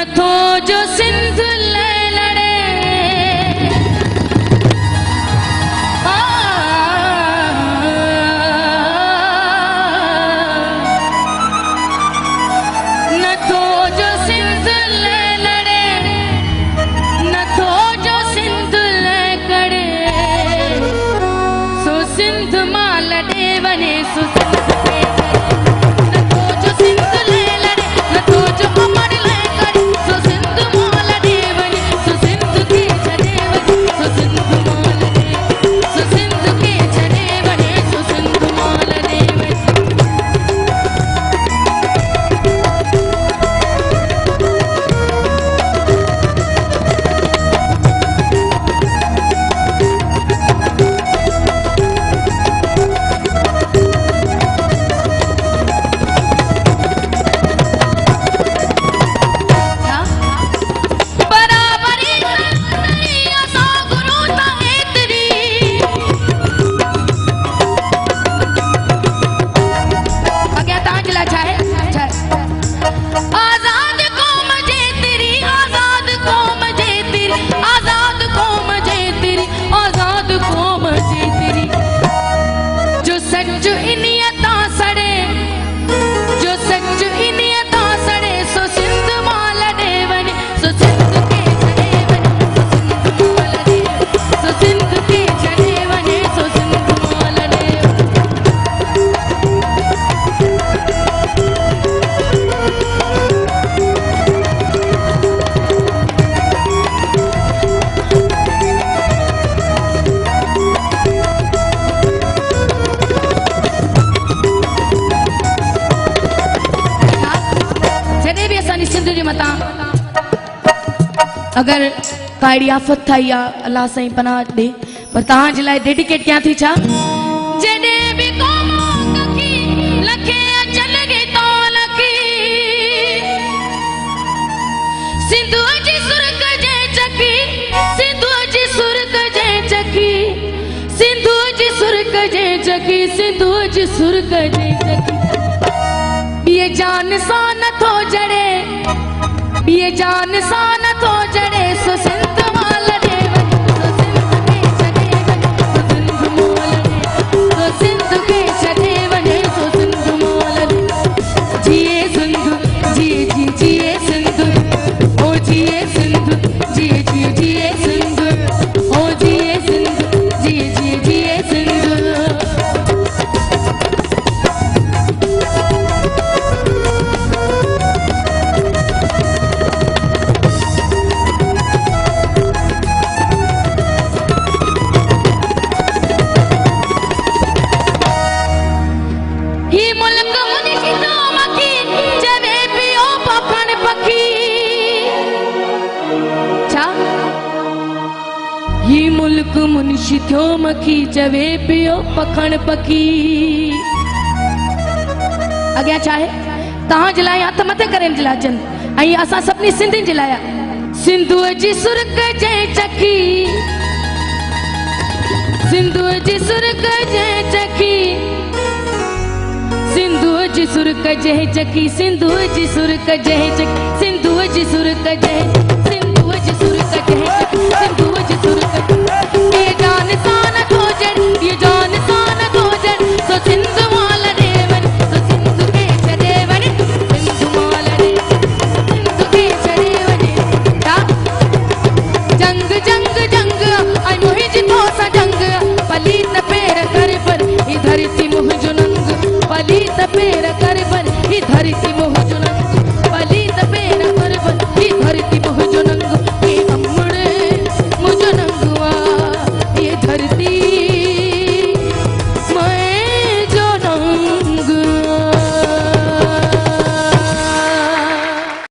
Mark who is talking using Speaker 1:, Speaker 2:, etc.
Speaker 1: नथो जो सिंध ले लड़े नथो जो सिंध ले लड़े नथो जो सिंध ले करे सो सिंध मां लड़े वने सो अगर काड़ी आफत थी या अल्लाह सही पनाह दे पर तहां जे लाए डेडिकेट क्या थी छा जडे भी कौम की लखे चल गई तो लकी सिंधु जी सुरक जे चकी सिंधु जी सुरक जे चकी सिंधु जी सुरक जे चकी सिंधु जी सुरक जे चकी ये जान सा न थो जड़े ये जान सा न थो जड़े सो सिंध मां लड़े सो सिंध के छड़े सो सिंध मां लड़े सो सिंध के छड़े वने सो सिंध मां लड़े जिए सिंध जिए जी जिए सिंध ओ जिए सिंध जिए जी जिए सिंध ओ जिए सिंध जिए जी जिए सिंध मुनिशी थियो मखी चवे पियो पखण पखी अग्या चाहे तहां जे लाइ हथ मथे करें जे लाइ जन ऐं असां सभिनी सिंधियुनि जे लाइ सिंधुअ जी सुरक जे चकी सिंधुअ जी सुरक जे चकी सिंधुअ जी सुरक जे चकी सिंधुअ जी सुरक जे चकी